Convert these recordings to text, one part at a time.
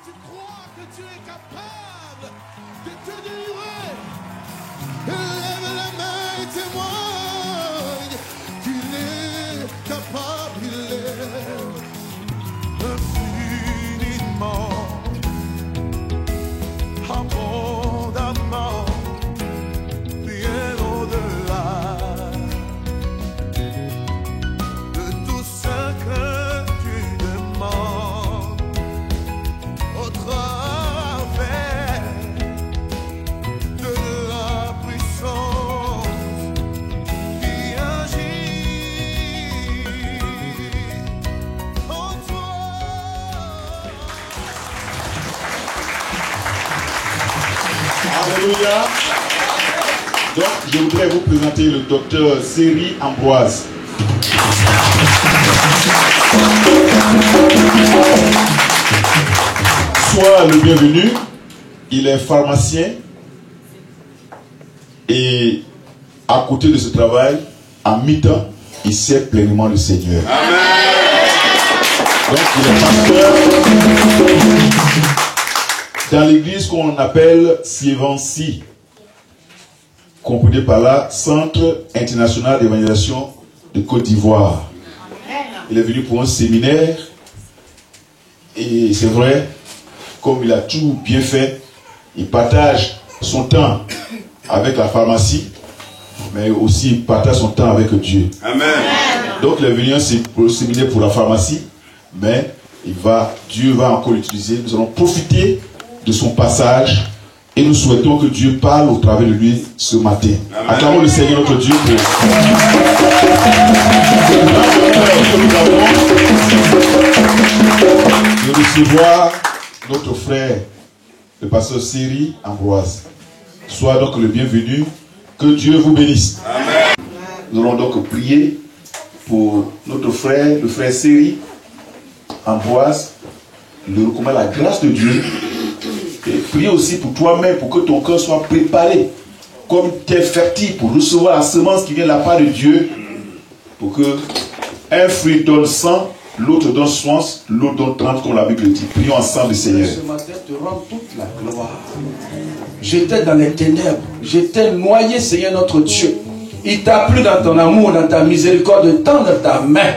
tu crois que tu es capable de te délivrer, lève la main et témoigne qu'il est capable, il est infiniment, abondamment, bien au-delà de tout ce que tu demandes au travers de la puissance qui agit en toi. Alléluia. Donc, je voudrais vous présenter le docteur Séry Ambroise. Sois le bienvenu. Il est pharmacien et à côté de ce travail, à mi-temps, il sert pleinement le Seigneur. Amen. Donc, il est pasteur dans l'église qu'on appelle Sievancy, comprenez par là, Centre International d'Évangélisation de Côte d'Ivoire. Il est venu pour un séminaire et c'est vrai, comme il a tout bien fait, il partage son temps avec la pharmacie, mais aussi il partage son temps avec Dieu. Amen. Donc il est venu pour le séminaire pour la pharmacie, mais Dieu va encore l'utiliser. Nous allons profiter de son passage et nous souhaitons que Dieu parle au travers de lui ce matin. Amen. Acclamons le Seigneur notre Dieu pour de recevoir notre frère, le pasteur Séry Ambroise. Sois donc le bienvenu. Que Dieu vous bénisse. Amen. Nous allons donc prier pour notre frère, le frère Séry Ambroise, lui recommander la grâce de Dieu. Et prier aussi pour toi-même, pour que ton cœur soit préparé, comme tu es fertile pour recevoir la semence qui vient de la part de Dieu, pour que un fruit donne 100, l'autre donne 60, l'autre donne 30, comme la Bible dit. Prions ensemble, Seigneur. Ce matin, te rends toute la gloire. J'étais dans les ténèbres, j'étais noyé, Seigneur notre Dieu. Il t'a plu dans ton amour, dans ta miséricorde, de tendre ta main.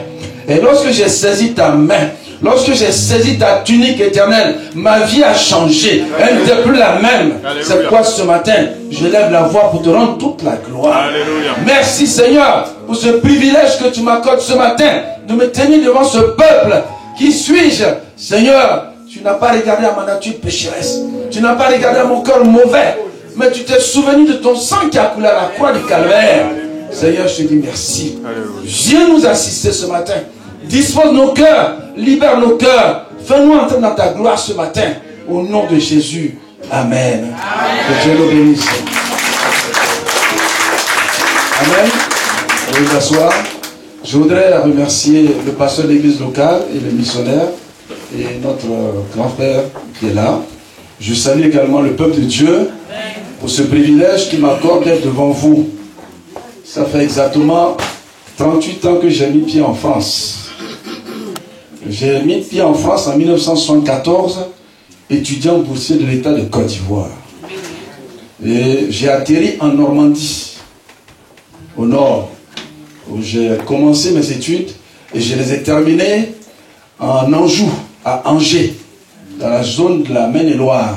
Et lorsque j'ai saisi ta main, lorsque j'ai saisi ta tunique éternelle, ma vie a changé. Elle n'était plus la même. C'est pourquoi ce matin, je lève la voix pour te rendre toute la gloire. Alléluia. Merci Seigneur pour ce privilège que tu m'accordes ce matin de me tenir devant ce peuple. Qui suis-je? Seigneur, tu n'as pas regardé à ma nature pécheresse. Tu n'as pas regardé à mon cœur mauvais. Mais tu t'es souvenu de ton sang qui a coulé à la croix du calvaire. Seigneur, je te dis merci. Viens nous assister ce matin. Dispose nos cœurs, libère nos cœurs. Fais-nous entrer dans ta gloire ce matin. Au nom de Jésus. Amen. Que Dieu nous bénisse. Amen. On va s'asseoir. Je voudrais remercier le pasteur de l'église locale et le missionnaire et notre grand-père qui est là. Je salue également le peuple de Dieu pour ce privilège qu'il m'accorde d'être devant vous. Ça fait exactement 38 ans que j'ai mis pied en France. J'ai mis pied en France en 1974, étudiant boursier de l'État de Côte d'Ivoire. Et j'ai atterri en Normandie, au nord, où j'ai commencé mes études et je les ai terminées en Anjou, à Angers, dans la zone de la Maine-et-Loire.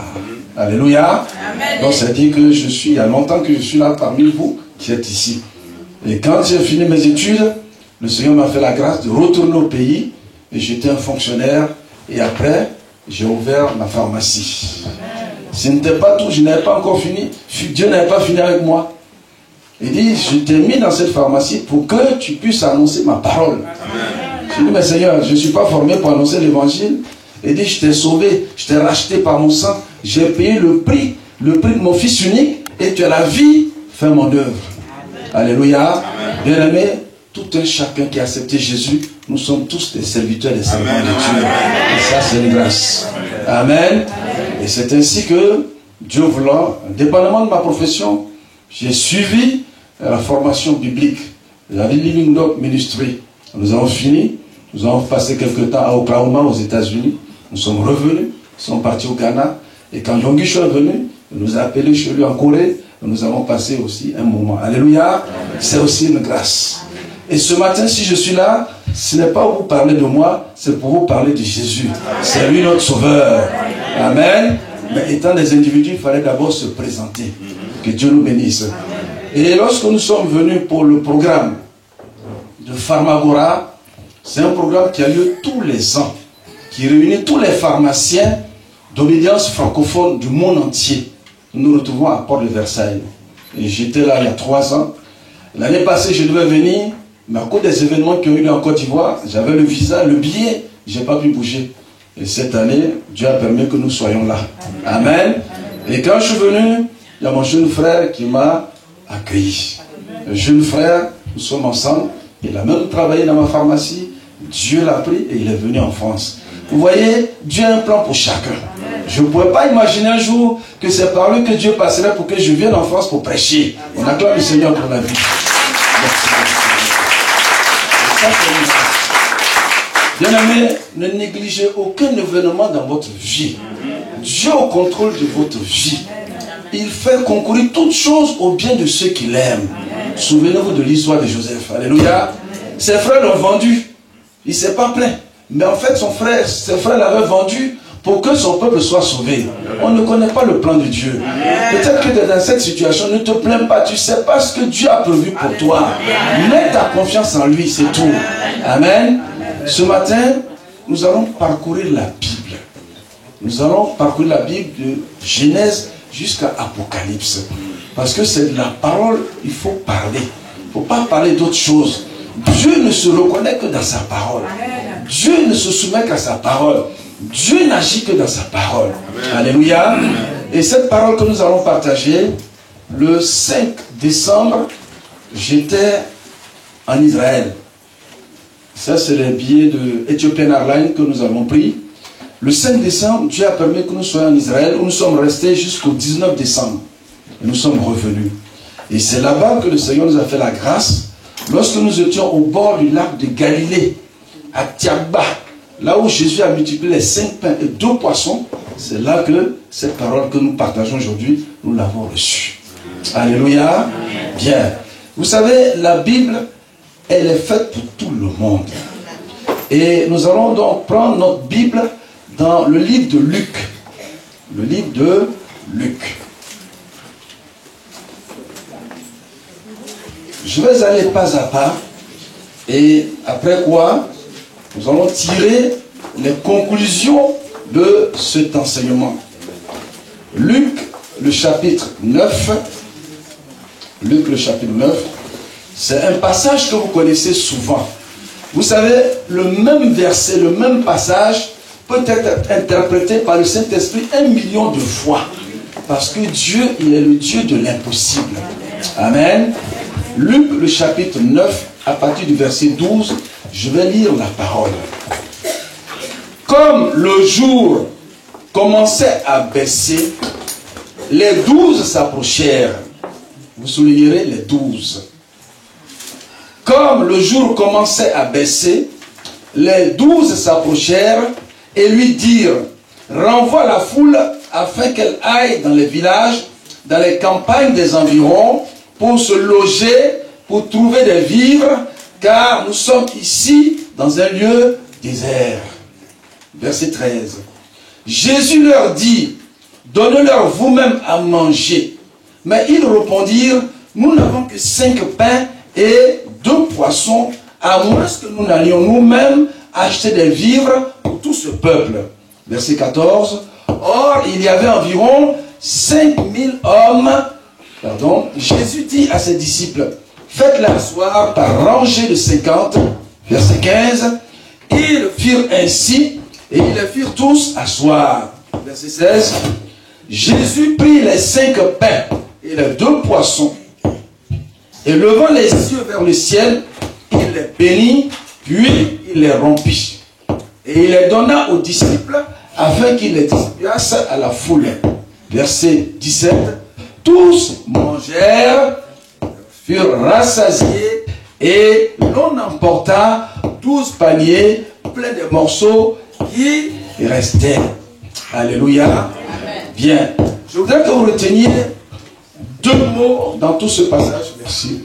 Alléluia. Amen. Donc ça dit que il y a longtemps que je suis là parmi vous qui êtes ici. Et quand j'ai fini mes études, le Seigneur m'a fait la grâce de retourner au pays. Et j'étais un fonctionnaire. Et après, j'ai ouvert ma pharmacie. Ce n'était pas tout, je n'avais pas encore fini. Dieu n'avait pas fini avec moi. Il dit, je t'ai mis dans cette pharmacie pour que tu puisses annoncer ma parole. J'ai dit, mais Seigneur, je ne suis pas formé pour annoncer l'évangile. Il dit, je t'ai sauvé, je t'ai racheté par mon sang. J'ai payé le prix de mon fils unique. Et tu as la vie, fais mon œuvre. Alléluia. Bien-aimé, tout un chacun qui a accepté Jésus, nous sommes tous des serviteurs et des servants de Dieu. Et ça, c'est une grâce. Amen. Et c'est ainsi que, Dieu voulant, dépendamment de ma profession, j'ai suivi la formation biblique, la Living Dog Ministry. Nous avons fini, nous avons passé quelques temps à Oklahoma, aux États-Unis. Nous sommes revenus sont partis au Ghana. Et quand Yongisho est venu, il nous a appelés chez lui en Corée. Nous avons passé aussi un moment. Alléluia. C'est aussi une grâce. Et ce matin, si je suis là, ce n'est pas pour vous parler de moi, c'est pour vous parler de Jésus. C'est lui notre sauveur. Amen. Mais étant des individus, il fallait d'abord se présenter. Que Dieu nous bénisse. Et lorsque nous sommes venus pour le programme de Pharmagora, c'est un programme qui a lieu tous les ans, qui réunit tous les pharmaciens d'obédience francophone du monde entier. Nous nous retrouvons à Porte de Versailles. Et j'étais là il y a 3 ans. L'année passée, je devais venir, mais à cause des événements qui ont eu lieu en Côte d'Ivoire, j'avais le visa, le billet, je n'ai pas pu bouger. Et cette année, Dieu a permis que nous soyons là. Amen. Et quand je suis venu, il y a mon jeune frère qui m'a accueilli. Le jeune frère, nous sommes ensemble. Il a même travaillé dans ma pharmacie. Dieu l'a pris et il est venu en France. Vous voyez, Dieu a un plan pour chacun. Je ne pouvais pas imaginer un jour que c'est par lui que Dieu passerait pour que je vienne en France pour prêcher. On acclame le Seigneur pour la vie. Bien-aimés, ne négligez aucun événement dans votre vie. Dieu au contrôle de votre vie. Il fait concourir toutes choses au bien de ceux qui l'aiment. Souvenez-vous de l'histoire de Joseph. Alléluia. Ses frères l'ont vendu. Il ne s'est pas plaint. Mais en fait, ses frères l'avaient vendu pour que son peuple soit sauvé. On ne connaît pas le plan de Dieu. Peut-être que tu es dans cette situation, ne te plains pas. Tu ne sais pas ce que Dieu a prévu pour toi. Mets ta confiance en lui, c'est tout. Amen. Ce matin, nous allons parcourir la Bible. Nous allons parcourir la Bible de Genèse jusqu'à Apocalypse. Parce que c'est de la parole, il faut parler. Il ne faut pas parler d'autre chose. Dieu ne se reconnaît que dans sa parole. Dieu ne se soumet qu'à sa parole. Dieu n'agit que dans sa parole. Amen. Alléluia. Et cette parole que nous allons partager, le 5 décembre, j'étais en Israël. Ça, c'est les billets de Ethiopian Airlines que nous avons pris. Le 5 décembre, Dieu a permis que nous soyons en Israël, où nous sommes restés jusqu'au 19 décembre. Et nous sommes revenus. Et c'est là-bas que le Seigneur nous a fait la grâce. Lorsque nous étions au bord du lac de Galilée, à Tiagba, là où Jésus a multiplié les 5 pains et 2 poissons, c'est là que cette parole que nous partageons aujourd'hui, nous l'avons reçue. Alléluia. Bien. Vous savez, la Bible, elle est faite pour tout le monde. Et nous allons donc prendre notre Bible dans le livre de Luc. Le livre de Luc. Je vais aller pas à pas. Et après quoi, nous allons tirer les conclusions de cet enseignement. Luc, le chapitre 9. Luc, le chapitre 9. C'est un passage que vous connaissez souvent. Vous savez, le même verset, le même passage peut être interprété par le Saint-Esprit 1 million de fois. Parce que Dieu, il est le Dieu de l'impossible. Amen. Luc, le chapitre 9, à partir du verset 12, je vais lire la parole. Comme le jour commençait à baisser, les 12 s'approchèrent. Vous soulignerez les 12. Comme le jour commençait à baisser, les 12 s'approchèrent et lui dirent, renvoie la foule afin qu'elle aille dans les villages, dans les campagnes des environs, pour se loger, pour trouver des vivres, car nous sommes ici dans un lieu désert. Verset 13. Jésus leur dit, donnez-leur vous-même à manger. Mais ils répondirent, nous n'avons que 5 pains et 2 poissons, à moins que nous n'allions nous-mêmes acheter des vivres pour tout ce peuple. Verset 14. Or, il y avait environ 5000 hommes. Jésus dit à ses disciples, faites-les asseoir par rangée de 50. Verset 15. Ils firent ainsi, et ils les firent tous asseoir. Verset 16. Jésus prit les 5 pains et les 2 poissons, et levant les yeux vers le ciel, il les bénit, puis il les rompit. Et il les donna aux disciples, afin qu'ils les distribuassent à la foule. Verset 17. Tous mangèrent, furent rassasiés, et l'on emporta 12 paniers pleins de morceaux qui restaient. Alléluia. Amen. Bien. Je voudrais que vous reteniez deux mots dans tout ce passage. Merci.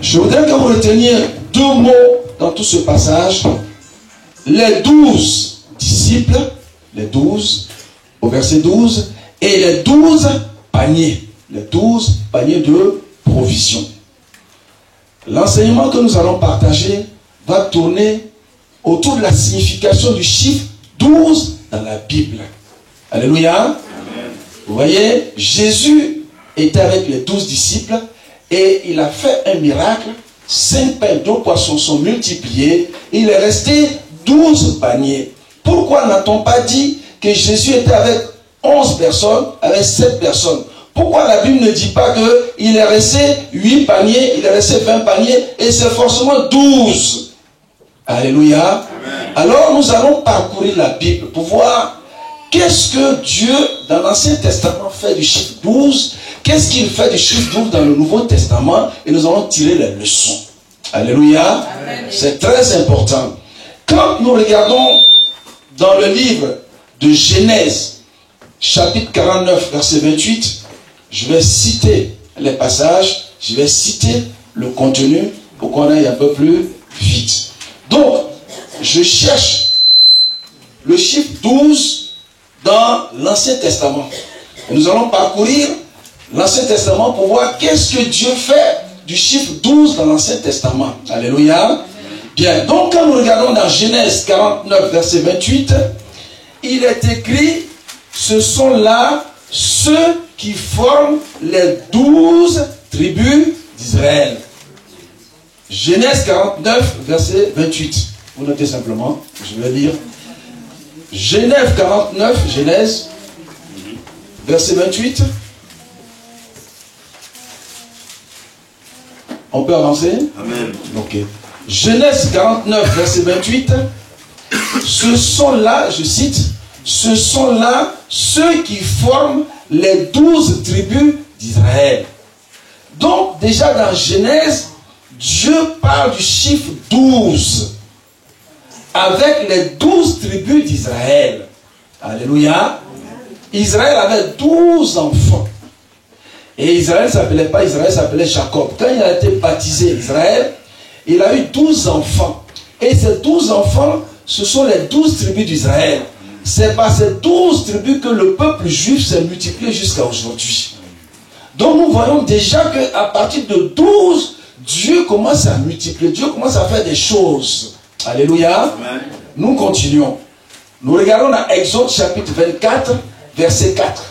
Je voudrais que vous reteniez deux mots dans tout ce passage. Les 12 disciples, les 12, au verset 12, et les 12 paniers. Les 12 paniers de provision. L'enseignement que nous allons partager va tourner autour de la signification du chiffre 12 dans la Bible. Alléluia. Amen. Vous voyez, Jésus était avec les 12 disciples et il a fait un miracle. 5 pains, 2 poissons sont multipliés. Il est resté 12 paniers. Pourquoi n'a-t-on pas dit que Jésus était avec 11 personnes, avec 7 personnes? Pourquoi la Bible ne dit pas qu'il est resté 8 paniers, il est resté 20 paniers et c'est forcément 12? Alléluia. Amen. Alors nous allons parcourir la Bible pour voir qu'est-ce que Dieu dans l'Ancien Testament fait du chiffre 12, qu'est-ce qu'il fait du chiffre 12 dans le Nouveau Testament, et nous allons tirer les leçons. Alléluia. C'est très important. Quand nous regardons dans le livre de Genèse, chapitre 49, verset 28, je vais citer les passages, je vais citer le contenu pour qu'on aille un peu plus vite. Donc, je cherche le chiffre 12 dans l'Ancien Testament. Et nous allons parcourir l'Ancien Testament pour voir qu'est-ce que Dieu fait du chiffre 12 dans l'Ancien Testament. Alléluia. Bien, donc quand nous regardons dans Genèse 49, verset 28, il est écrit, ce sont là ceux qui forment les 12 tribus d'Israël. Genèse 49, verset 28. Vous notez simplement, je vais lire. Genèse 49, Genèse, verset 28. On peut avancer? Amen. Ok. Genèse 49, verset 28. Ce sont là, je cite, ce sont là ceux qui forment les 12 tribus d'Israël. Donc, déjà dans Genèse, Dieu parle du chiffre 12 avec les 12 tribus d'Israël. Alléluia. Israël avait 12 enfants. Et Israël ne s'appelait pas Israël, s'appelait Jacob. Quand il a été baptisé Israël, il a eu 12 enfants. Et ces 12 enfants, ce sont les 12 tribus d'Israël. C'est par ces 12 tribus que le peuple juif s'est multiplié jusqu'à aujourd'hui. Donc nous voyons déjà qu'à partir de 12, Dieu commence à multiplier, Dieu commence à faire des choses. Alléluia. Amen. Nous continuons. Nous regardons dans Exode chapitre 24, verset 4.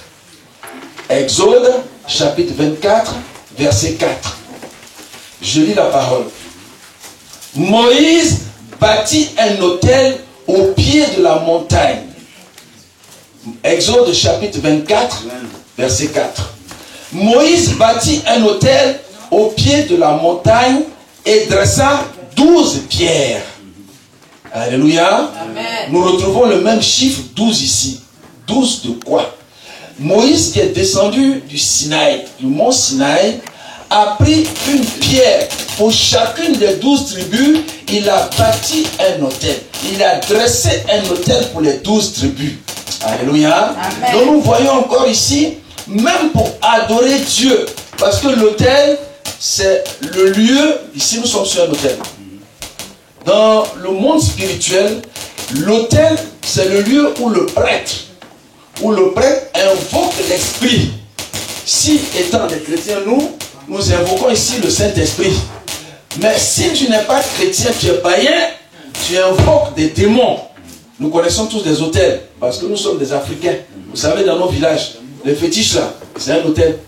Exode chapitre 24, verset 4. Je lis la parole. Moïse bâtit un autel au pied de la montagne. Exode chapitre 24, verset 4. Moïse bâtit un autel au pied de la montagne et dressa 12 pierres. Alléluia. Amen. Nous retrouvons le même chiffre 12 ici. 12 de quoi? Moïse qui est descendu du Sinaï, du mont Sinaï, a pris une pierre pour chacune des 12 tribus. Il a bâti un autel. Il a dressé un autel pour les 12 tribus. Alléluia. Amen. Donc nous voyons encore ici, même pour adorer Dieu, parce que l'autel, c'est le lieu, ici nous sommes sur un autel. Dans le monde spirituel, l'autel, c'est le lieu où le prêtre invoque l'esprit. Si, étant des chrétiens, nous invoquons ici le Saint-Esprit. Mais si tu n'es pas chrétien, tu es païen, tu invoques des démons. Nous connaissons tous des hôtels, parce que nous sommes des Africains. Vous savez, dans nos villages, les fétiches là, c'est un hôtel.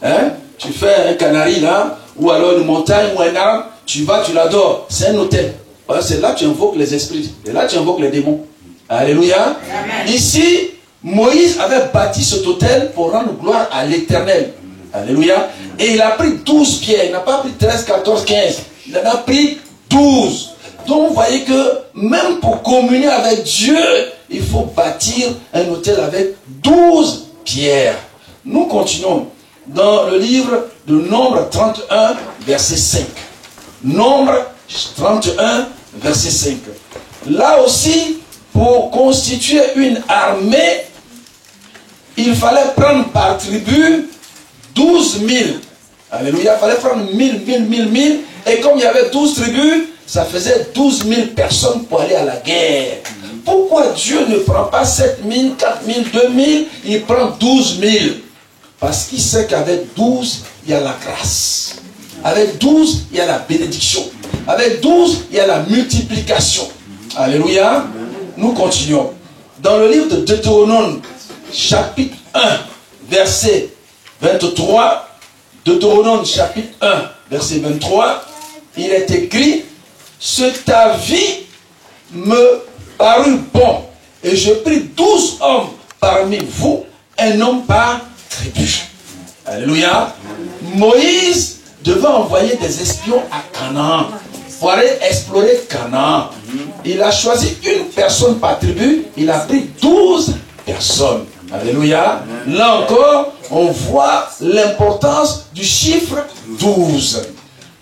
Hein? Tu fais un canari là, ou alors une montagne ou un arbre, tu vas, tu l'adores. C'est un hôtel. C'est là que tu invoques les esprits. Et là, tu invoques les démons. Alléluia. Amen. Ici, Moïse avait bâti cet hôtel pour rendre gloire à l'Éternel. Alléluia. Et il a pris 12 pierres. Il n'a pas pris 13, 14, 15. Il en a pris 12. Donc, vous voyez que même pour communier avec Dieu, il faut bâtir un autel avec 12 pierres. Nous continuons dans le livre de Nombre 31, verset 5. Nombre 31, verset 5. Là aussi, pour constituer une armée, il fallait prendre par tribu 12 000. Alléluia, il fallait prendre 1000. Et comme il y avait 12 tribus, ça faisait 12 000 personnes pour aller à la guerre. Pourquoi Dieu ne prend pas 7 000, 4 000, 2 000, il prend 12 000? Parce qu'il sait qu'avec 12, il y a la grâce. Avec 12, il y a la bénédiction. Avec 12, il y a la multiplication. Alléluia. Nous continuons. Dans le livre de Deutéronome, chapitre 1, verset 23, Deutéronome, chapitre 1, verset 23, il est écrit: ce ta vie me parut bon, et je pris 12 hommes parmi vous, un homme par tribu. Alléluia. Moïse devait envoyer des espions à Canaan pour aller explorer Canaan. Il a choisi une personne par tribu, il a pris 12 personnes. Alléluia. Là encore, on voit l'importance du chiffre 12.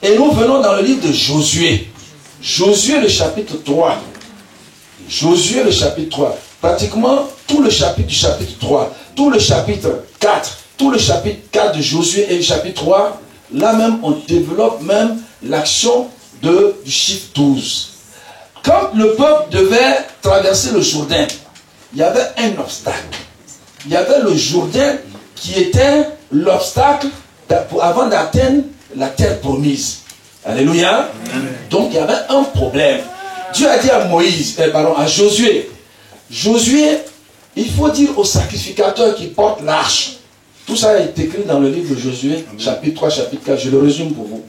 Et nous venons dans le livre de Josué. Josué, le chapitre 3. Josué, le chapitre 3. Pratiquement tout le chapitre du chapitre 3, tout le chapitre 4, tout le chapitre 4 de Josué et le chapitre 3, là même, on développe même l'action du chiffre 12. Quand le peuple devait traverser le Jourdain, il y avait un obstacle. Il y avait le Jourdain qui était l'obstacle avant d'atteindre la terre promise. Alléluia. Donc il y avait un problème. Dieu a dit à à Josué, Josué, il faut dire au sacrificateur qui porte l'arche. Tout ça est écrit dans le livre de Josué, chapitre 3, chapitre 4. Je le résume pour vous.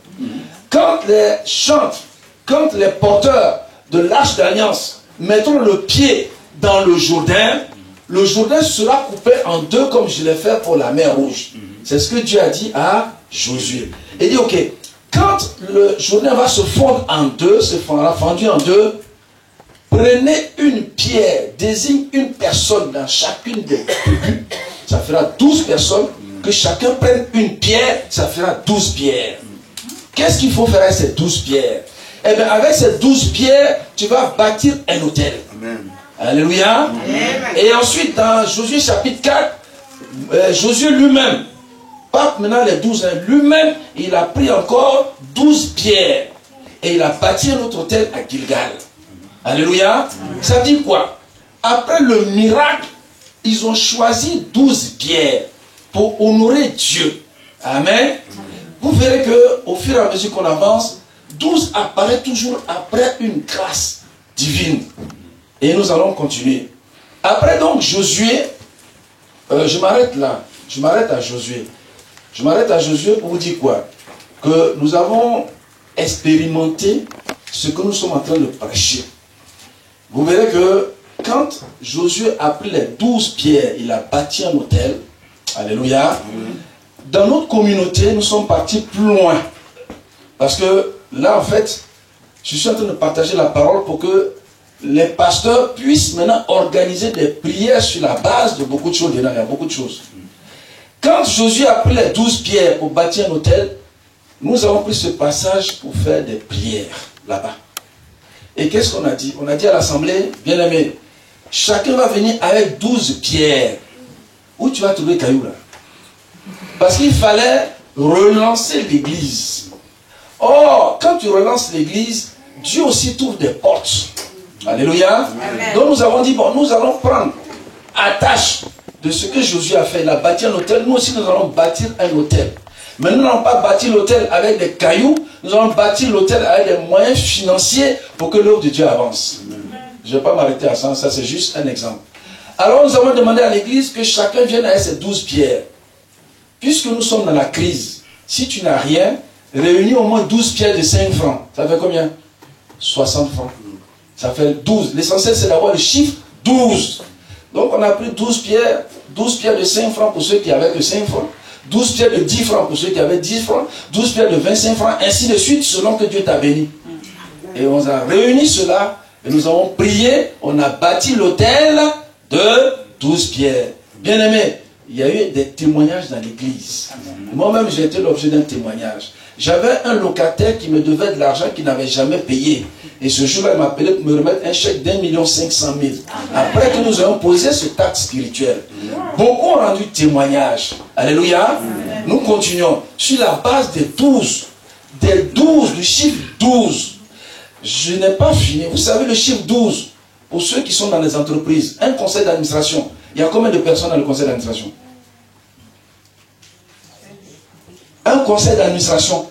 Quand les chantres, quand les porteurs de l'arche d'alliance mettront le pied dans le Jourdain sera coupé en deux comme je l'ai fait pour la mer Rouge. C'est ce que Dieu a dit à Josué. Il dit, ok, quand le Jourdain va se fondre en deux, se fera fendu en deux, prenez une pierre, désigne une personne dans chacune des tribus, ça fera 12 personnes, que chacun prenne une pierre, ça fera 12 pierres. Qu'est-ce qu'il faut faire avec ces 12 pierres? Eh bien, avec ces 12 pierres, tu vas bâtir un hôtel. Amen. Alléluia. Amen. Et ensuite, dans Josué chapitre 4, Josué lui-même, pas maintenant les 12, lui-même, il a pris encore 12 pierres. Et il a bâti un autre hôtel à Gilgal. Alléluia. Amen. Ça dit quoi? Après le miracle, ils ont choisi 12 pierres pour honorer Dieu. Amen. Vous verrez qu'au fur et à mesure qu'on avance, 12 apparaît toujours après une grâce divine. Et nous allons continuer. Après donc Josué, je m'arrête là. Je m'arrête à Josué. Je m'arrête à Josué pour vous dire quoi? Que nous avons expérimenté ce que nous sommes en train de prêcher. Vous verrez que quand Josué a pris les 12 pierres, il a bâti un hôtel. Alléluia. Dans notre communauté, nous sommes partis plus loin. Parce que là, en fait, je suis en train de partager la parole pour que les pasteurs puissent maintenant organiser des prières sur la base de beaucoup de choses. Il y a beaucoup de choses. Quand Josué a pris les 12 pierres pour bâtir un hôtel, nous avons pris ce passage pour faire des prières là-bas. Et qu'est-ce qu'on a dit? On a dit à l'assemblée, bien aimé, chacun va venir avec 12 pierres. Où tu vas trouver caillou là? Parce qu'il fallait relancer l'église. Or, quand tu relances l'église, Dieu aussi trouve des portes. Alléluia. Amen. Donc nous avons dit, bon, nous allons prendre attache de ce que Josué a fait. Il a bâti un hôtel. Nous aussi, nous allons bâtir un hôtel. Mais nous n'allons pas bâtir l'hôtel avec des cailloux. Nous allons bâtir l'hôtel avec des moyens financiers pour que l'œuvre de Dieu avance. Amen. Je ne vais pas m'arrêter à ça. Ça, c'est juste un exemple. Alors, nous avons demandé à l'église que chacun vienne avec ses 12 pierres. Puisque nous sommes dans la crise, si tu n'as rien, réunis au moins 12 pierres de 5 francs. Ça fait combien? 60 francs. Ça fait 12. L'essentiel, c'est d'avoir le chiffre 12. Donc, on a pris 12 pierres de 5 francs pour ceux qui avaient que 5 francs, 12 pierres de 10 francs pour ceux qui avaient 10 francs, 12 pierres de 25 francs, ainsi de suite, selon que Dieu t'a béni. Et on a réuni cela, et nous avons prié, on a bâti l'hôtel de 12 pierres. Bien aimé, il y a eu des témoignages dans l'église. Moi-même, j'ai été l'objet d'un témoignage. J'avais un locataire qui me devait de l'argent qu'il n'avait jamais payé. Et ce jour-là, il m'a appelé pour me remettre un chèque d'1,5 million. Après que nous ayons posé ce acte spirituel, beaucoup ont rendu témoignage. Alléluia. Nous continuons sur la base des 12. Des 12, du chiffre 12. Je n'ai pas fini. Vous savez, le chiffre 12, pour ceux qui sont dans les entreprises, un conseil d'administration, il y a combien de personnes dans le conseil d'administration? Un conseil d'administration,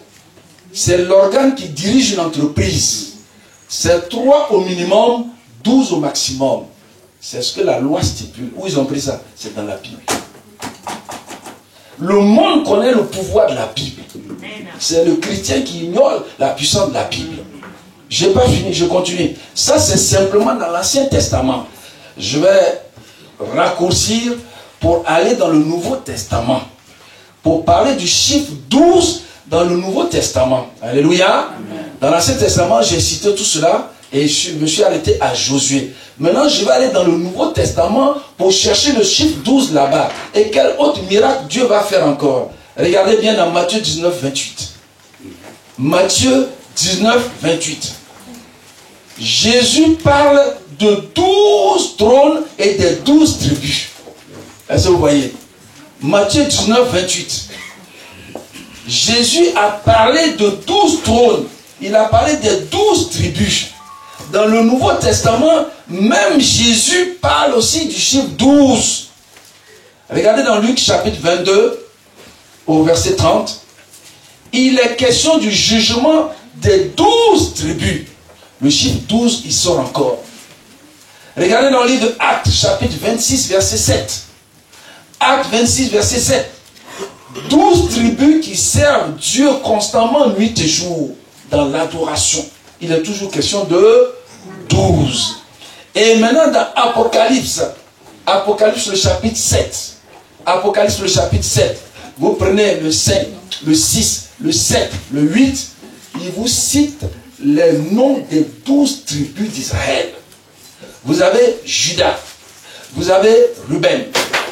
c'est l'organe qui dirige une entreprise. C'est 3 au minimum, 12 au maximum. C'est ce que la loi stipule. Où ils ont pris ça? C'est dans la Bible. Le monde connaît le pouvoir de la Bible. C'est le chrétien qui ignore la puissance de la Bible. Je n'ai pas fini, je continue. Ça, c'est simplement dans l'Ancien Testament. Je vais raccourcir pour aller dans le Nouveau Testament. Pour parler du chiffre 12 dans le Nouveau Testament. Alléluia. Amen. Dans l'Ancien Testament, j'ai cité tout cela et je me suis arrêté à Josué. Maintenant, je vais aller dans le Nouveau Testament pour chercher le chiffre 12 là-bas. Et quel autre miracle Dieu va faire encore? Regardez bien dans Matthieu 19, 28. Matthieu 19, 28. Jésus parle de 12 trônes et des 12 tribus. Est-ce que vous voyez? Matthieu 19, 28. Jésus a parlé de 12 trônes. Il a parlé des 12 tribus. Dans le Nouveau Testament, même Jésus parle aussi du chiffre 12. Regardez dans Luc chapitre 22, au verset 30. Il est question du jugement des 12 tribus. Le chiffre 12, il sort encore. Regardez dans le livre de Actes, chapitre 26, verset 7. Actes 26, verset 7. 12 tribus qui servent Dieu constamment nuit et jour dans l'adoration. Il est toujours question de 12. Et maintenant dans Apocalypse, Apocalypse le chapitre 7. Apocalypse le chapitre 7. Vous prenez le 5, le 6, le 7, le 8. Il vous cite les noms des 12 tribus d'Israël. Vous avez Judas, vous avez Ruben,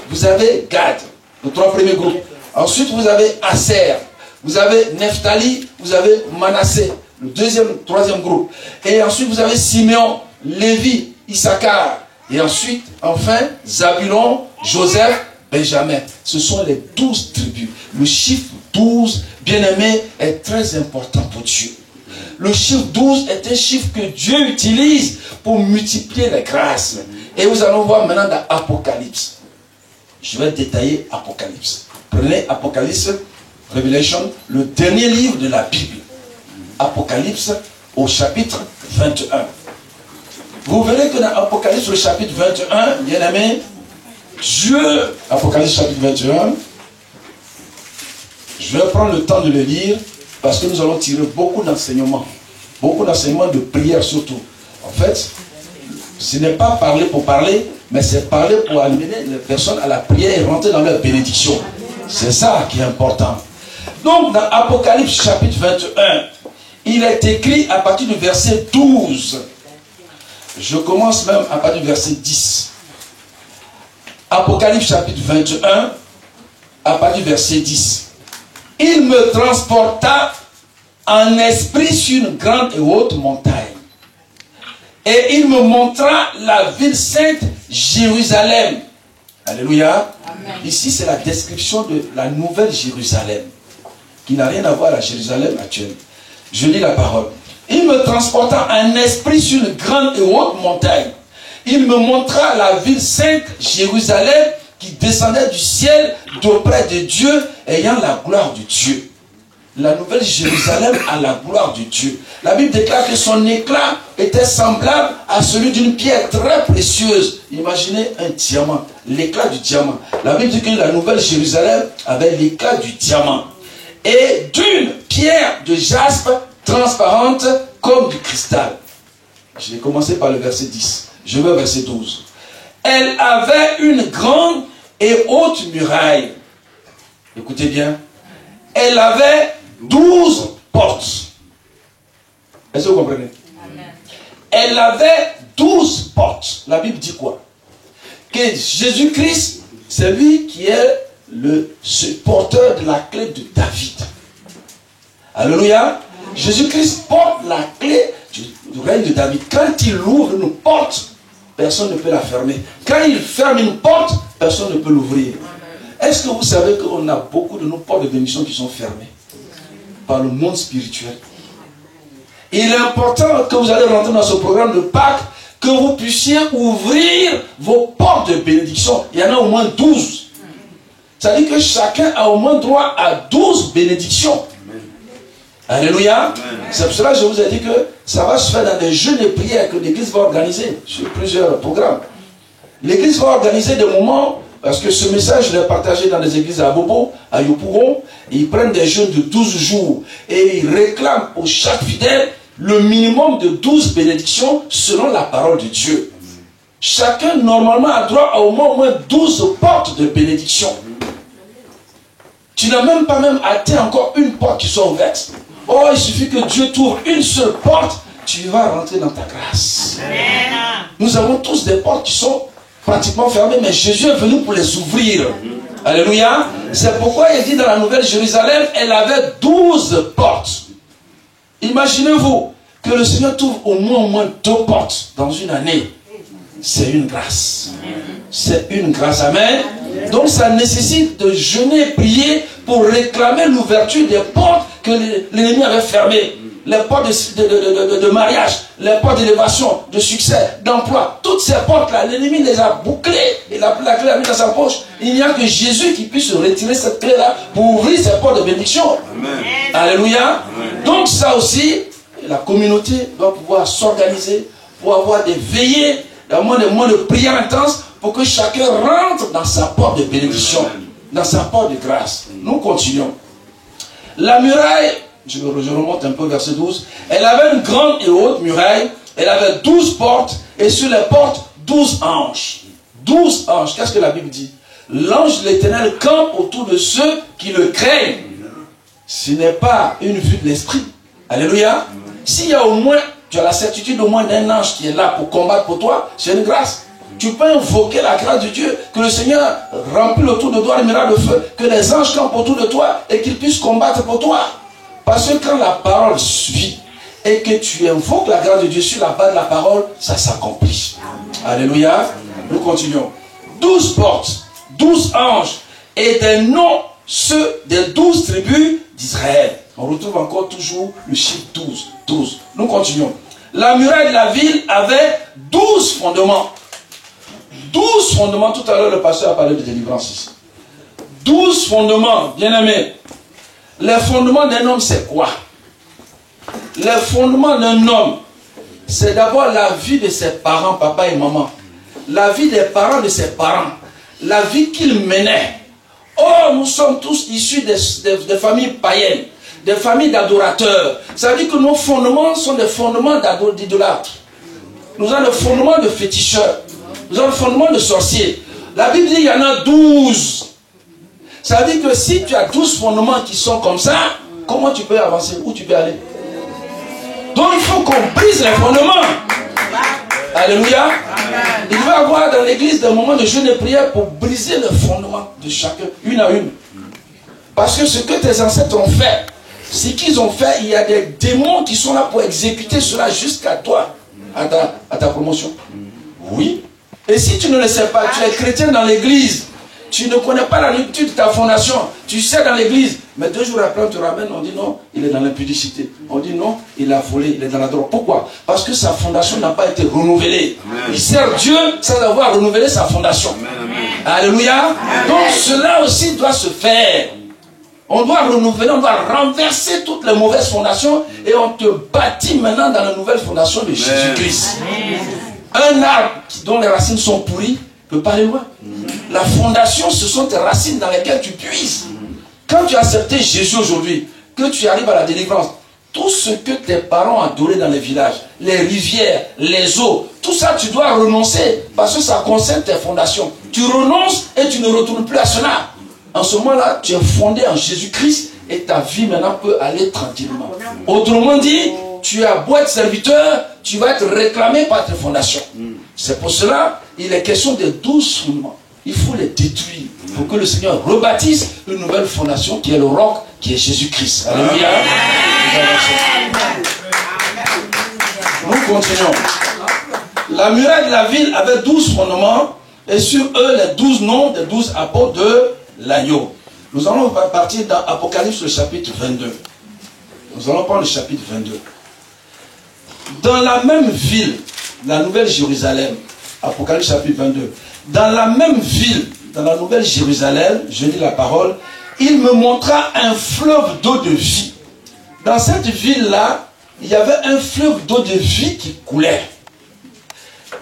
vous avez Gad, les 3 premiers groupes. Ensuite, vous avez Aser, vous avez Nephtali, vous avez Manassé, le 2e, 3e groupe. Et ensuite, vous avez Simeon, Lévi, Issachar. Et ensuite, enfin, Zabulon, Joseph, Benjamin. Ce sont les 12 tribus. Le chiffre 12, bien aimé, est très important pour Dieu. Le chiffre 12 est un chiffre que Dieu utilise pour multiplier les grâces. Et nous allons voir maintenant dans Apocalypse. Je vais détailler Apocalypse. Prenez Apocalypse, Revelation, le dernier livre de la Bible. Apocalypse au chapitre 21. Vous verrez que dans Apocalypse au chapitre 21, bien aimé, Dieu, Apocalypse chapitre 21, je vais prendre le temps de le lire parce que nous allons tirer beaucoup d'enseignements de prière surtout. En fait, ce n'est pas parler pour parler, mais c'est parler pour amener les personnes à la prière et rentrer dans leur bénédiction. C'est ça qui est important. Donc, dans Apocalypse chapitre 21, il est écrit à partir du verset 12. Je commence même à partir du verset 10. Apocalypse chapitre 21, à partir du verset 10. Il me transporta en esprit sur une grande et haute montagne. Et il me montra la ville sainte Jérusalem. Alléluia. Amen. Ici, c'est la description de la nouvelle Jérusalem, qui n'a rien à voir avec la Jérusalem actuelle. Je lis la parole. Il me transporta en esprit sur une grande et haute montagne. Il me montra la ville sainte Jérusalem qui descendait du ciel d'auprès de Dieu, ayant la gloire de Dieu. La nouvelle Jérusalem a la gloire de Dieu. La Bible déclare que son éclat était semblable à celui d'une pierre très précieuse. Imaginez un diamant, l'éclat du diamant. La Bible dit que la nouvelle Jérusalem avait l'éclat du diamant. Et d'une pierre de jaspe transparente comme du cristal. J'ai commencé par le verset 10. Je vais au verset 12. Elle avait une grande et haute muraille. Écoutez bien. Elle avait 12 portes. Est-ce que vous comprenez? Amen. Elle avait 12 portes. La Bible dit quoi? Que Jésus-Christ, c'est lui qui est ce porteur de la clé de David. Alléluia. Jésus-Christ porte la clé du règne de David. Quand il ouvre une porte, personne ne peut la fermer. Quand il ferme une porte, personne ne peut l'ouvrir. Est-ce que vous savez qu'on a beaucoup de nos portes de bénédiction qui sont fermées par le monde spirituel? Il est important que vous allez rentrer dans ce programme de Pâques, que vous puissiez ouvrir vos portes de bénédiction. Il y en a au moins 12. Ça veut dire que chacun a au moins droit à 12 bénédictions. Alléluia. C'est pour cela que je vous ai dit que ça va se faire dans des jeûnes et prières que l'Église va organiser sur plusieurs programmes. L'Église va organiser des moments, parce que ce message, je l'ai partagé dans les églises à Bobo, à Yopougon. Ils prennent des jeûnes de 12 jours et ils réclament pour chaque fidèle le minimum de 12 bénédictions selon la parole de Dieu. Chacun, normalement, a droit à au moins 12 portes de bénédiction. Tu n'as même pas atteint encore une porte qui soit ouverte. Oh, il suffit que Dieu t'ouvre une seule porte, tu vas rentrer dans ta grâce. Amen. Nous avons tous des portes qui sont pratiquement fermées, mais Jésus est venu pour les ouvrir. Alléluia. C'est pourquoi il dit dans la Nouvelle Jérusalem, elle avait 12 portes. Imaginez-vous que le Seigneur t'ouvre au moins 2 portes dans une année. C'est une grâce. C'est une grâce. Amen. Donc ça nécessite de jeûner et prier pour réclamer l'ouverture des portes que l'ennemi avait fermées. Les portes de mariage, les portes d'élévation, de succès, d'emploi. Toutes ces portes-là, l'ennemi les a bouclées. Et la clé a mis dans sa poche. Il n'y a que Jésus qui puisse retirer cette clé-là pour ouvrir ces portes de bénédiction. Amen. Alléluia. Amen. Donc ça aussi, la communauté doit pouvoir s'organiser pour avoir des veillées, d'avoir des moments de prière intense pour que chacun rentre dans sa porte de bénédiction, dans sa porte de grâce. Nous continuons. La muraille, je remonte un peu verset 12, elle avait une grande et haute muraille, elle avait 12 portes, et sur les portes, 12 anges. 12 anges, qu'est-ce que la Bible dit? L'ange de l'Éternel campe autour de ceux qui le craignent. Ce n'est pas une vue de l'esprit. Alléluia. S'il y a au moins, tu as la certitude au moins d'un ange qui est là pour combattre pour toi, c'est une grâce. Tu peux invoquer la grâce de Dieu, que le Seigneur remplit autour de toi les miracles de feu, que les anges campent autour de toi et qu'ils puissent combattre pour toi. Parce que quand la parole suit et que tu invoques la grâce de Dieu sur la base de la parole, ça s'accomplit. Alléluia. Nous continuons. 12 portes, 12 anges et des noms, ceux des 12 tribus d'Israël. On retrouve encore toujours le chiffre 12. 12. Nous continuons. La muraille de la ville avait 12 fondements. 12 fondements, tout à l'heure le pasteur a parlé de délivrance ici. 12 fondements, bien aimés. Les fondements d'un homme, c'est quoi? Les fondements d'un homme, c'est d'abord la vie de ses parents, papa et maman. La vie des parents de ses parents. La vie qu'ils menaient. Oh, nous sommes tous issus des familles païennes, des familles d'adorateurs. Ça veut dire que nos fondements sont des fondements d'idolâtres. Nous avons le fondement de féticheurs. Nous avons le fondement de sorciers. La Bible dit qu'il y en a 12. Ça veut dire que si tu as 12 fondements qui sont comme ça, comment tu peux avancer? Où tu peux aller? Donc il faut qu'on brise les fondements. Alléluia. Il va y avoir dans l'église des moments de jeûne et prière pour briser le fondement de chacun, une à une. Parce que ce que tes ancêtres ont fait, ce qu'ils ont fait, il y a des démons qui sont là pour exécuter cela jusqu'à toi, à ta promotion. Oui. Et si tu ne le sais pas, tu es chrétien dans l'église, tu ne connais pas la lecture de ta fondation, tu sais dans l'église, mais 2 jours après on te ramène, on dit non, il est dans l'impudicité. On dit non, il a volé, il est dans la drogue. Pourquoi? Parce que sa fondation n'a pas été renouvelée. Amen. Il sert Dieu sans avoir renouvelé sa fondation. Amen. Alléluia. Amen. Donc cela aussi doit se faire. On doit renouveler, on doit renverser toutes les mauvaises fondations et on te bâtit maintenant dans la nouvelle fondation de Jésus-Christ. Un arbre dont les racines sont pourries ne peut pas aller loin. La fondation, ce sont tes racines dans lesquelles tu puises. Quand tu as accepté Jésus aujourd'hui, que tu arrives à la délivrance, tout ce que tes parents adoraient dans les villages, les rivières, les eaux, tout ça tu dois renoncer parce que ça concerne tes fondations. Tu renonces et tu ne retournes plus à cela. En ce moment-là, tu es fondé en Jésus-Christ et ta vie maintenant peut aller tranquillement. Autrement dit, tu as beau être serviteur, tu vas être réclamé par tes fondations. C'est pour cela, il est question de 12 fondements. Il faut les détruire pour que le Seigneur rebâtisse une nouvelle fondation qui est le roc, qui est Jésus-Christ. Alléluia. Nous continuons. La muraille de la ville avait 12 fondements et sur eux les 12 noms des 12 apôtres de l'agneau. Nous allons partir dans Apocalypse le chapitre 22. Nous allons prendre le chapitre 22. Dans la même ville, la Nouvelle Jérusalem, Apocalypse chapitre 22, dans la même ville, dans la Nouvelle Jérusalem, je lis la parole, il me montra un fleuve d'eau de vie. Dans cette ville-là, il y avait un fleuve d'eau de vie qui coulait.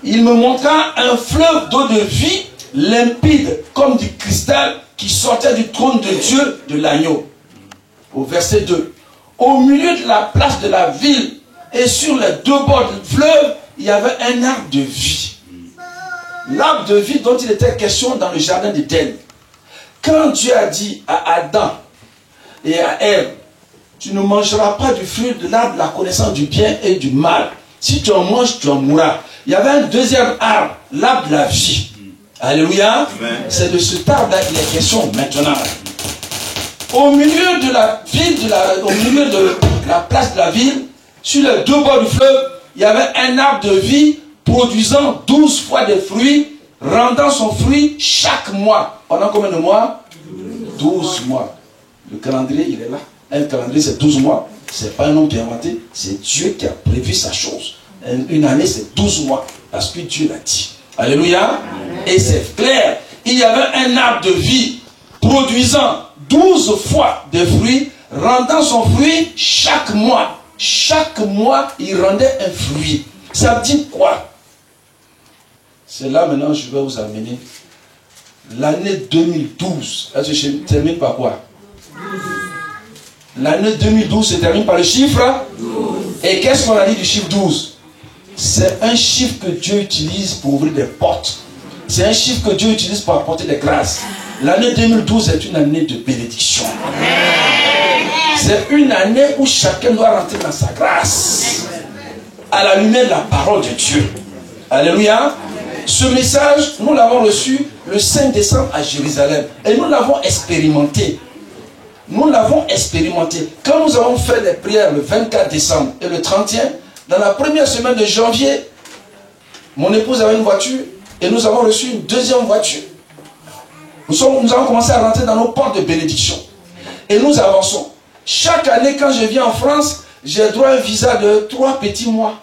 Il me montra un fleuve d'eau de vie limpide comme du cristal qui sortait du trône de Dieu de l'agneau. Au verset 2. Au milieu de la place de la ville et sur les deux bords du fleuve, il y avait un arbre de vie. L'arbre de vie dont il était question dans le jardin d'Éden. Quand Dieu a dit à Adam et à Ève, tu ne mangeras pas du fruit de l'arbre de la connaissance du bien et du mal. Si tu en manges, tu en mourras. Il y avait un deuxième arbre, l'arbre de la vie. Alléluia. C'est de cet arbre-là qu'il est question maintenant. Au milieu de la ville, au milieu de la place de la ville, sur les deux bords du fleuve, il y avait un arbre de vie produisant 12 fois des fruits, rendant son fruit chaque mois. Pendant combien de mois? 12 mois. Le calendrier, il est là. Un calendrier, c'est 12 mois. Ce n'est pas un homme qui a inventé, c'est Dieu qui a prévu sa chose. Une année, c'est 12 mois. Parce que Dieu l'a dit. Alléluia. Et c'est clair. Il y avait un arbre de vie produisant 12 fois des fruits, rendant son fruit chaque mois. Chaque mois, il rendait un fruit. Ça veut dire quoi? C'est là maintenant je vais vous amener. L'année 2012. Est-ce que je termine par quoi? L'année 2012 se termine par le chiffre 12. Et qu'est-ce qu'on a dit du chiffre 12? C'est un chiffre que Dieu utilise pour ouvrir des portes. C'est un chiffre que Dieu utilise pour apporter des grâces. L'année 2012 est une année de bénédiction. C'est une année où chacun doit rentrer dans sa grâce. À la lumière de la parole de Dieu. Alléluia. Ce message, nous l'avons reçu le 5 décembre à Jérusalem. Et nous l'avons expérimenté. Nous l'avons expérimenté. Quand nous avons fait les prières le 24 décembre et le 31, dans la première semaine de janvier, mon épouse avait une voiture et nous avons reçu une deuxième voiture. Nous avons commencé à rentrer dans nos portes de bénédiction. Et nous avançons. Chaque année, quand je viens en France, j'ai droit à un visa de 3 petits mois.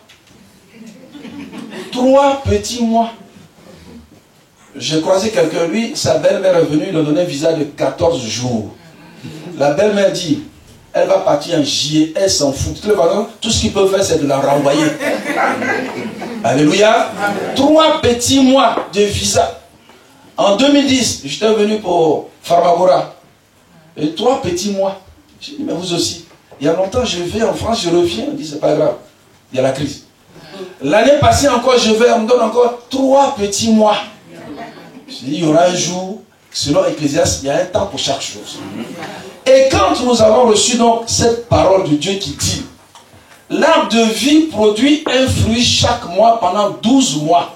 3 petits mois. J'ai croisé quelqu'un, lui, sa belle-mère est venue, il a donné un visa de 14 jours. La belle-mère dit, elle va partir en juillet, elle s'en fout. Tout ce qu'il peut faire, c'est de la renvoyer. Alléluia. 3 petits mois de visa. En 2010, j'étais venu pour Farmagora. Et 3 petits mois. J'ai dit, mais vous aussi. Il y a longtemps, je vais en France, je reviens. On dit, c'est pas grave. Il y a la crise. L'année passée encore, je vais, on me donne encore 3 petits mois. Je dis, il y aura un jour, selon Ecclésiaste, il y a un temps pour chaque chose. Et quand nous avons reçu donc cette parole de Dieu qui dit, l'arbre de vie produit un fruit chaque mois pendant 12 mois.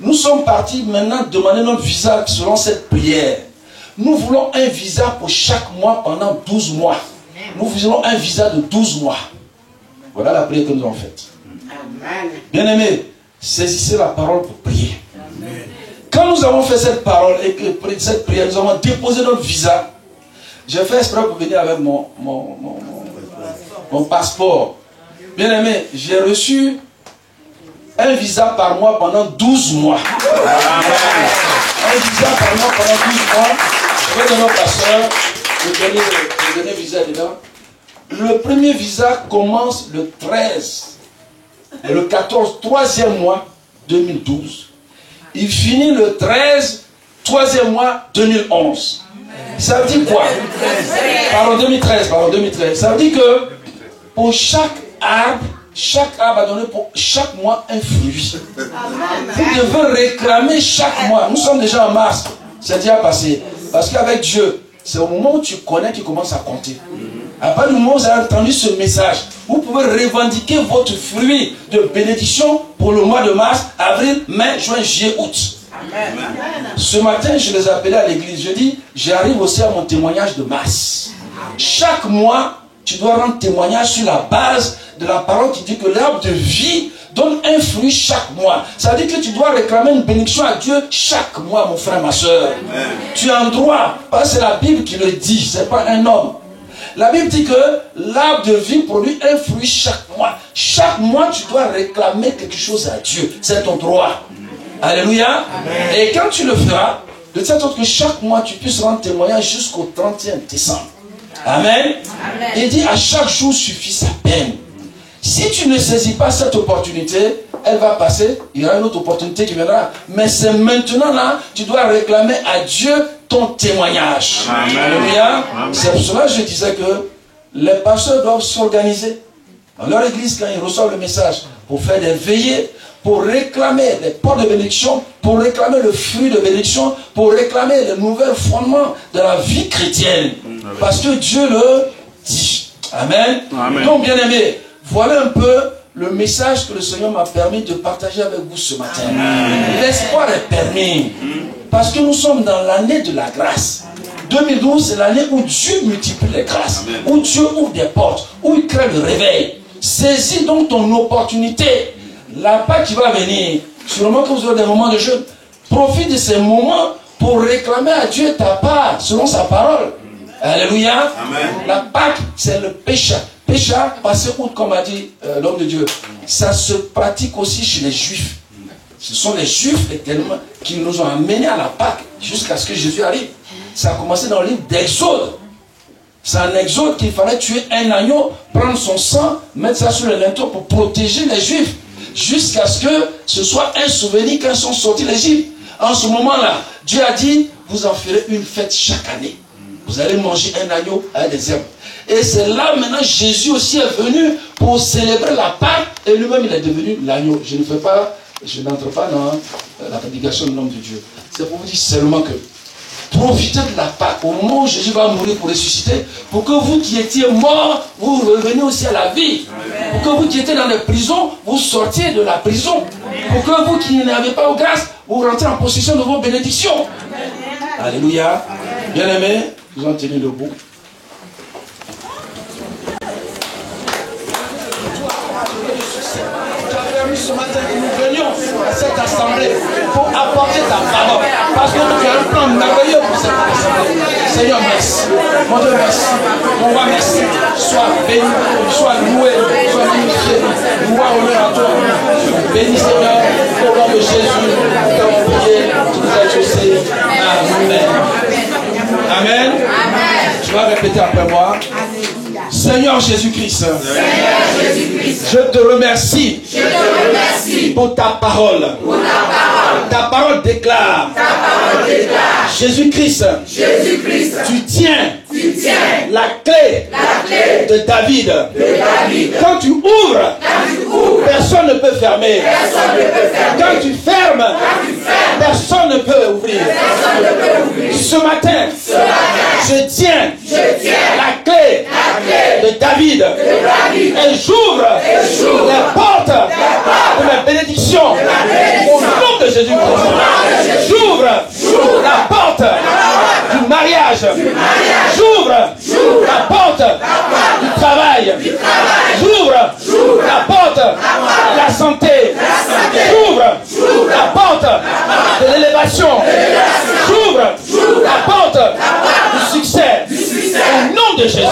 Nous sommes partis maintenant demander notre visa selon cette prière. Nous voulons un visa pour chaque mois pendant 12 mois. Nous voulons un visa de 12 mois. Voilà la prière que nous avons faite. Bien-aimés, saisissez la parole pour prier. Quand nous avons fait cette parole et que cette prière, nous avons déposé notre visa. J'ai fait exprès pour venir avec mon passeport. Bien aimé, j'ai reçu un visa par mois pendant 12 mois. Un visa par mois pendant 12 mois. Je vais donner au pasteur, je donner le visa dedans. Le premier visa commence le 13 et le 14, 3e mois 2012. Il finit le 13, 3e mois 2011. Ça veut dire quoi? Pardon, 2013. Ça veut dire que pour chaque arbre a donné pour chaque mois un fruit. Vous devez réclamer chaque mois. Nous sommes déjà en mars. C'est déjà passé. Parce qu'avec Dieu, c'est au moment où tu connais qu'il commence à compter. À partir du moment où vous avez entendu ce message, vous pouvez revendiquer votre fruit de bénédiction pour le mois de mars, avril, mai, juin, juillet, août. Amen. Ce matin, je les appelais à l'église. Je dis, j'arrive aussi à mon témoignage de mars. Chaque mois, tu dois rendre témoignage sur la base de la parole qui dit que l'arbre de vie donne un fruit chaque mois. Ça veut dire que tu dois réclamer une bénédiction à Dieu chaque mois, mon frère, ma soeur. Tu as un droit, parce que c'est la Bible qui le dit, ce n'est pas un homme. La Bible dit que l'arbre de vie produit un fruit chaque mois. Chaque mois, tu dois réclamer quelque chose à Dieu. C'est ton droit. Alléluia. Amen. Et quand tu le feras, de telle sorte que chaque mois, tu puisses rendre témoignage jusqu'au 31 décembre. Amen. Amen. Il dit à chaque jour suffit sa peine. Si tu ne saisis pas cette opportunité, elle va passer, il y aura une autre opportunité qui viendra. Mais c'est maintenant là, tu dois réclamer à Dieu ton témoignage. Alléluia. C'est pour cela que je disais que les pasteurs doivent s'organiser dans leur église quand ils reçoivent le message pour faire des veillées, pour réclamer les portes de bénédiction, pour réclamer le fruit de bénédiction, pour réclamer les nouveaux fondements de la vie chrétienne. Parce que Dieu le dit. Amen. Amen. Donc, bien aimé, voilà un peu le message que le Seigneur m'a permis de partager avec vous ce matin. L'espoir est permis. Parce que nous sommes dans l'année de la grâce. 2012, c'est l'année où Dieu multiplie les grâces. Amen. Où Dieu ouvre des portes. Où il crée le réveil. Saisis donc ton opportunité. La Pâque qui va venir. Sûrement que vous aurez des moments de jeûne. Profite de ces moments pour réclamer à Dieu ta part selon sa parole. Alléluia. Amen. La Pâque, c'est le péché. Pécha, passer outre, comme a dit l'homme de Dieu, ça se pratique aussi chez les Juifs. Ce sont les Juifs éternellement qui nous ont amenés à la Pâque jusqu'à ce que Jésus arrive. Ça a commencé dans le livre d'Exode. C'est un Exode qu'il fallait tuer un agneau, prendre son sang, mettre ça sur le linteau pour protéger les Juifs. Jusqu'à ce que ce soit un souvenir quand ils sont sortis d'Égypte. En ce moment-là, Dieu a dit, vous en ferez une fête chaque année. Vous allez manger un agneau avec des herbes. Et c'est là maintenant Jésus aussi est venu pour célébrer la Pâque et lui-même il est devenu l'agneau. Je n'entre pas dans la prédication de l'homme de Dieu. C'est pour vous dire seulement que profitez de la Pâque au moment où Jésus va mourir pour ressusciter, pour que vous qui étiez morts, vous reveniez aussi à la vie. Pour que vous qui étiez dans les prisons, vous sortiez de la prison. Pour que vous qui n'avez pas de grâce, vous rentrez en possession de vos bénédictions. Alléluia. Bien-aimés, nous en tenons debout. Ce matin que nous venions à cette assemblée pour apporter ta parole. Parce que tu as un plan merveilleux pour cette assemblée. Seigneur, merci. Mon Dieu, merci. Mon roi, merci. Sois béni, sois loué, sois magnifié. Gloire, honneur à toi. Béni, Seigneur, au nom de Jésus. Nous t'avons prié, tu nous as exaucés. Amen. Amen. Tu vas répéter après moi. Seigneur Jésus-Christ, je te remercie pour ta parole. Ta parole déclare, Jésus-Christ, tu tiens la clé de David. Quand tu ouvres, personne ne peut fermer. Quand tu fermes, personne ne peut ouvrir. Ce matin, je tiens la clé de David et j'ouvre les portes de la bénédiction au nom de Jésus-Christ. J'ouvre la porte du mariage. J'ouvre la porte du travail. J'ouvre la porte de la santé. J'ouvre la porte de l'élévation. J'ouvre la porte du succès. Au nom de Jésus.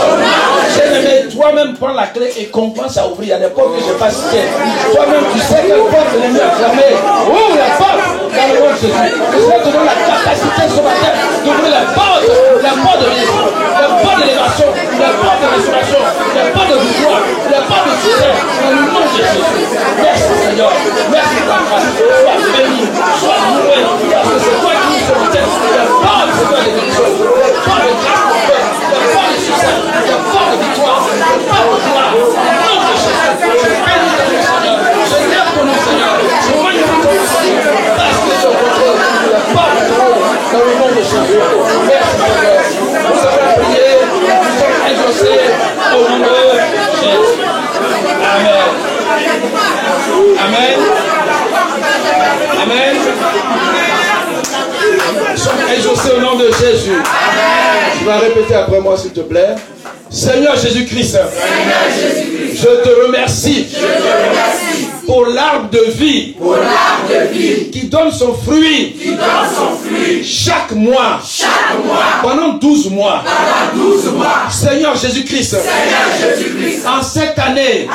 Bien-aimé, toi-même prends la clé et commence à ouvrir. Il y a des portes que je n'ai pas citées. Toi-même, tu sais quelle porte l'ennemi a fermée. Ouvre la porte dans le nom de Jésus. Je vais te donner la capacité ce matin d'ouvrir la porte de l'élévation, la porte d'élévation, la porte de restauration, la porte de victoire, la porte de succès. Dans le nom de Jésus. Merci Seigneur. Merci pour ta grâce. Sois béni, sois loué. Parce que c'est toi qui nous ce matin. La porte de ta bénédiction, la porte de grâce. La porte de succès, la porte de victoire, la porte de gloire, au nom de Jésus. Je bénis ton nom, Seigneur. Je lève ton nom, Seigneur. Je magnifie ton nom, Seigneur. Parce que tu as contrôle la porte de l'eau dans le nom de Jésus. Merci, Seigneur. Nous avons prié, nous sommes exaucés au nom de Jésus. Amen. Amen. Amen. Nous sommes exaucés au nom de Jésus. Tu vas répéter après moi, s'il te plaît. Seigneur Jésus-Christ, je te remercie pour l'arbre de vie, qui donne son fruit, chaque mois, pendant 12 mois. Seigneur Jésus-Christ, en cette année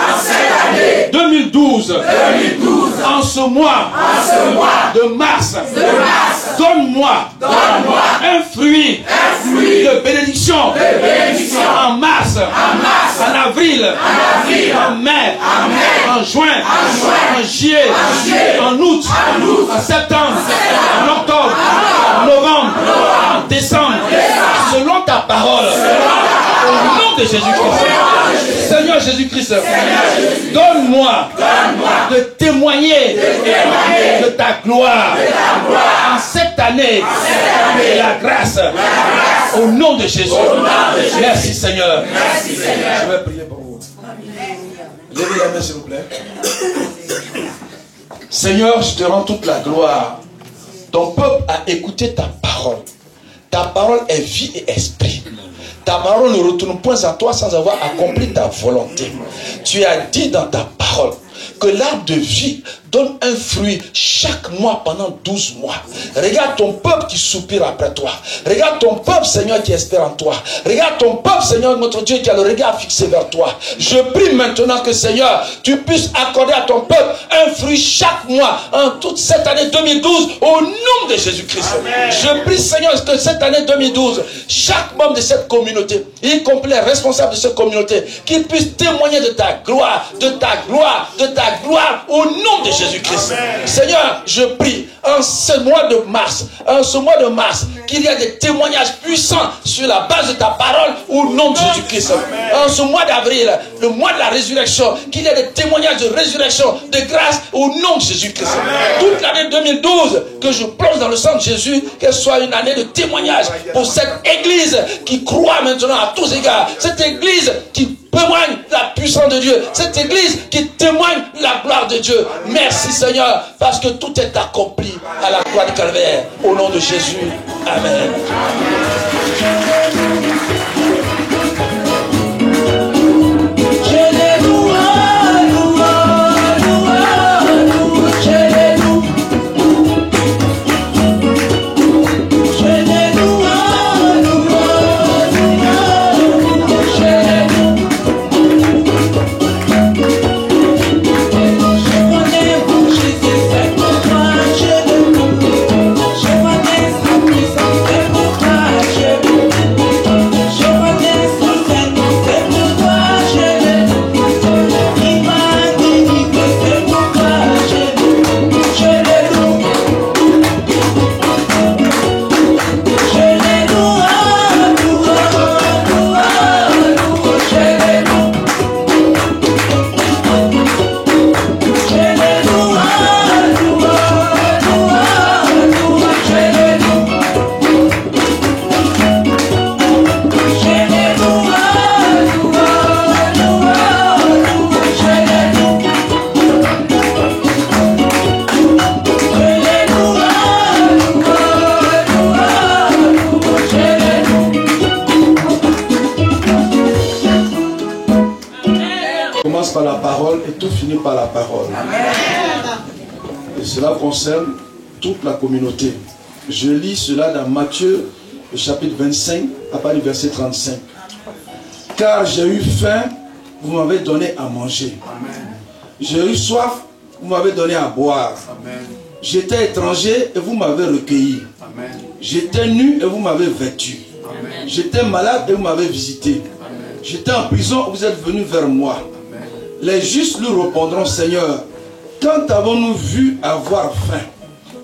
2012, en ce mois de mars, donne-moi un fruit de bénédiction en mars, en avril, en mai, en juin, en juillet, en août, en septembre, en octobre, en novembre, en décembre, selon ta parole, au nom de Jésus-Christ. Seigneur Jésus-Christ, donne-moi de témoigner de ta gloire en cette année et la grâce au nom de Jésus. Merci Seigneur. Je vais prier pour vous. Levez la main s'il vous plaît. Seigneur, je te rends toute la gloire. Ton peuple a écouté ta parole. Ta parole est vie et esprit. Ta parole ne retourne point à toi sans avoir accompli ta volonté. Tu as dit dans ta parole que l'arbre de vie donne un fruit chaque mois pendant 12 mois. Regarde ton peuple qui soupire après toi. Regarde ton peuple, Seigneur, qui espère en toi. Regarde ton peuple, Seigneur, notre Dieu, qui a le regard fixé vers toi. Je prie maintenant que, Seigneur, tu puisses accorder à ton peuple un fruit chaque mois en toute cette année 2012 au nom de Jésus-Christ. Je prie, Seigneur, que cette année 2012, chaque membre de cette communauté, y compris les responsables de cette communauté, qu'ils puissent témoigner de ta gloire, de ta gloire, de ta gloire au nom de Jésus-Christ. Seigneur, je prie en ce mois de mars, qu'il y ait des témoignages puissants sur la base de ta parole au nom de Jésus-Christ. En ce mois d'avril, le mois de la résurrection, qu'il y ait des témoignages de résurrection, de grâce au nom de Jésus-Christ. Toute l'année 2012, que je plonge dans le sang de Jésus, qu'elle soit une année de témoignage pour cette église qui croit maintenant à tous égards. Cette église qui témoigne la puissance de Dieu. Cette église qui témoigne la gloire de Dieu. Merci Seigneur, parce que tout est accompli à la croix du Calvaire. Au nom de Jésus. Amen. Par la parole et tout finit par la parole. Et cela concerne toute la communauté. Je lis cela dans Matthieu, le chapitre 25, à partir du verset 35. Car j'ai eu faim, vous m'avez donné à manger. J'ai eu soif, vous m'avez donné à boire. J'étais étranger et vous m'avez recueilli. J'étais nu et vous m'avez vêtu. J'étais malade et vous m'avez visité. J'étais en prison et vous êtes venus vers moi. Les justes lui répondront, Seigneur, quand avons-nous vu avoir faim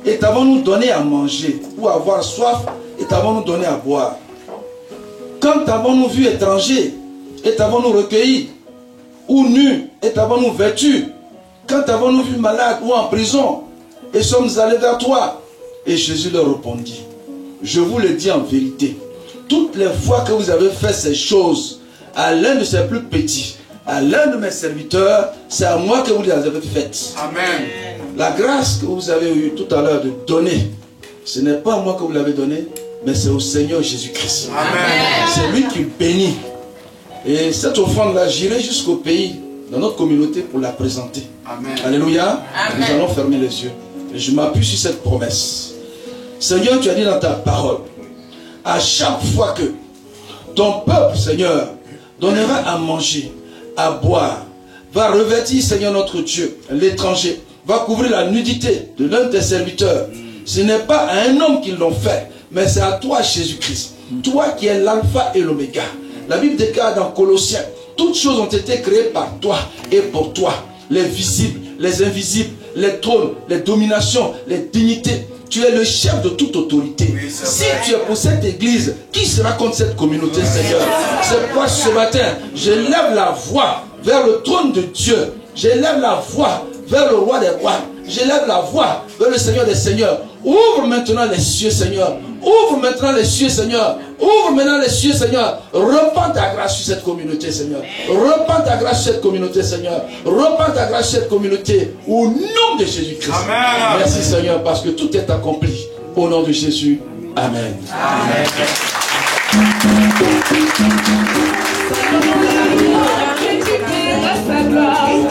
et t'avons-nous donné à manger, ou avoir soif et t'avons-nous donné à boire? Quand avons-nous vu étranger et t'avons-nous recueilli, ou nu et t'avons-nous vêtu? Quand avons-nous vu malade ou en prison et sommes allés vers toi? Et Jésus leur répondit, je vous le dis en vérité, toutes les fois que vous avez fait ces choses à l'un de ces plus petits, à l'un de mes serviteurs, c'est à moi que vous les avez faites. Amen. La grâce que vous avez eue tout à l'heure de donner, ce n'est pas à moi que vous l'avez donné, mais c'est au Seigneur Jésus-Christ. C'est lui qui bénit. Et cette offrande-là, j'irai jusqu'au pays dans notre communauté pour la présenter. Amen. Alléluia. Amen. Nous allons fermer les yeux. Et je m'appuie sur cette promesse. Seigneur, tu as dit dans ta parole, à chaque fois que ton peuple, Seigneur, donnera à manger, à boire, va revêtir, Seigneur notre Dieu, l'étranger, va couvrir la nudité de l'un de tes serviteurs. Ce n'est pas à un homme qu'ils l'ont fait, mais c'est à toi, Jésus-Christ. Toi qui es l'alpha et l'oméga. La Bible déclare dans Colossiens, toutes choses ont été créées par toi et pour toi. Les visibles, les invisibles, les trônes, les dominations, les dignités. Tu es le chef de toute autorité. Oui, si tu es pour cette église, qui sera contre cette communauté, Seigneur? C'est pourquoi ce matin, je lève la voix vers le trône de Dieu. Je lève la voix vers le roi des rois. Je lève la voix vers le Seigneur des seigneurs. Ouvre maintenant les cieux, Seigneur. Ouvre maintenant les cieux, Seigneur. Ouvre maintenant les cieux, Seigneur. Repends ta grâce sur cette communauté, Seigneur. Repends ta grâce sur cette communauté, Seigneur. Repends ta grâce sur cette communauté. Au nom de Jésus-Christ. Merci, Seigneur, parce que tout est accompli. Au nom de Jésus. Amen. Amen. Amen.